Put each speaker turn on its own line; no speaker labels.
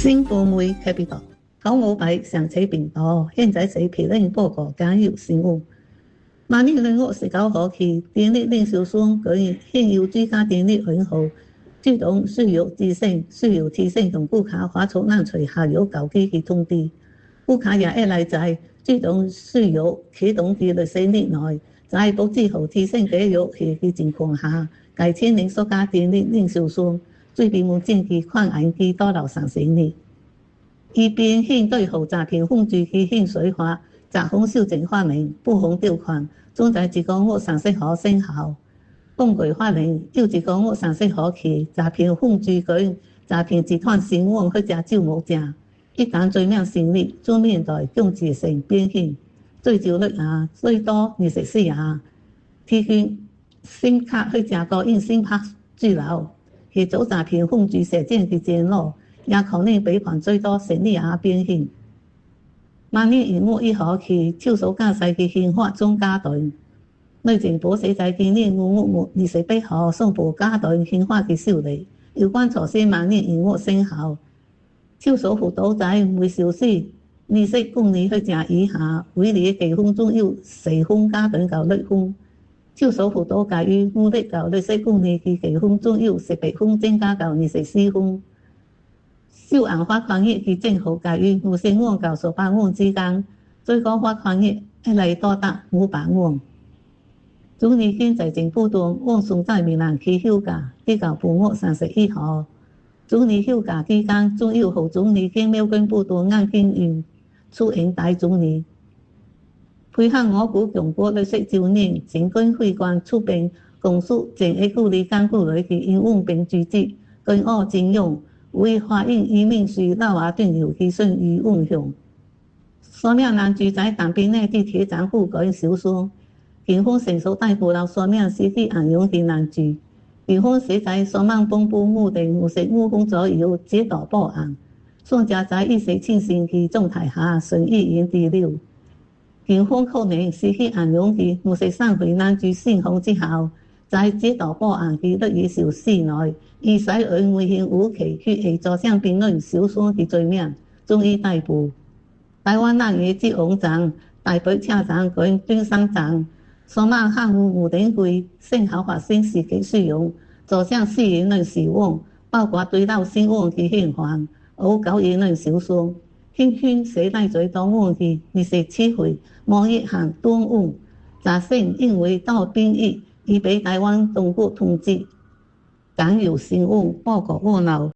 新多媒 Capital 958上車頻道，現在是評論報告簡要新聞。馬年6月19號起，電力零售商可以現有居家電力混合自動輸入提醒同顧客發出冷水下游高機器通知。顧客也可以在自動輸入啟動的60日內，在不之後提醒給予下的情況下，該簽領所家電力零售商最比目前的款案期多留30日。以便應對後詐騙控制的刑事化責封修正法令部分條款，總在這個月30號生效。根據法令，由這個月30號起，詐騙控制跟詐騙集團成員或者招募者，一旦罪名成立，就面對強制性變刑，最少6年，最多24年。提供信卡或者個人信拍資料，協助詐騙控制實踐的揭露，也可能被判最多12年變刑。明年1月1號起，超速駕駛的刑法總加重。內政部是在今年5月28號宣布加重刑法的修例，有關措施明年1月生效。超速幅度在每小時20公里或者以下，違例記分總由4分加重到6分；超速幅度介於50到60公里的記分總由18分增加到24分。受案罰款額的正負介於50元到18元之間，最高罰款額可以到達500元。總理經財政部長王松在閩南區休假，直到本月31號。總理休假期間，仲有副總理兼苗軍部長顏建瑜出迎代總理。配合我國強國60週年，政軍會館出兵公署前一鼓勵幹部類的英文並組織，跟我陣容為歡迎移民屬老華頓遊的順利運行。3名男子在當兵內的鐵站附近受傷，警方迅速逮捕了3名實際案用的男子。警方是在3名東部目的55分左右接到報案，傷者在意識清醒的狀態下順醫院治療。警方確認實際案用的53歲男子醒悟之後，在接到報案的6個小時內，以使用危險武器去造成別人受傷的罪名，終於逮捕。台灣南野捷運站、台北車站跟中山站3名航務無人機先後發生事故使用，造成4人死亡，包括墜樓身亡的嫌犯，有9人受傷。輕輕攜帶罪到案的27歲毛一涵斷案，查證因為到兵役已被台灣當局通知。簡要新聞報告完了。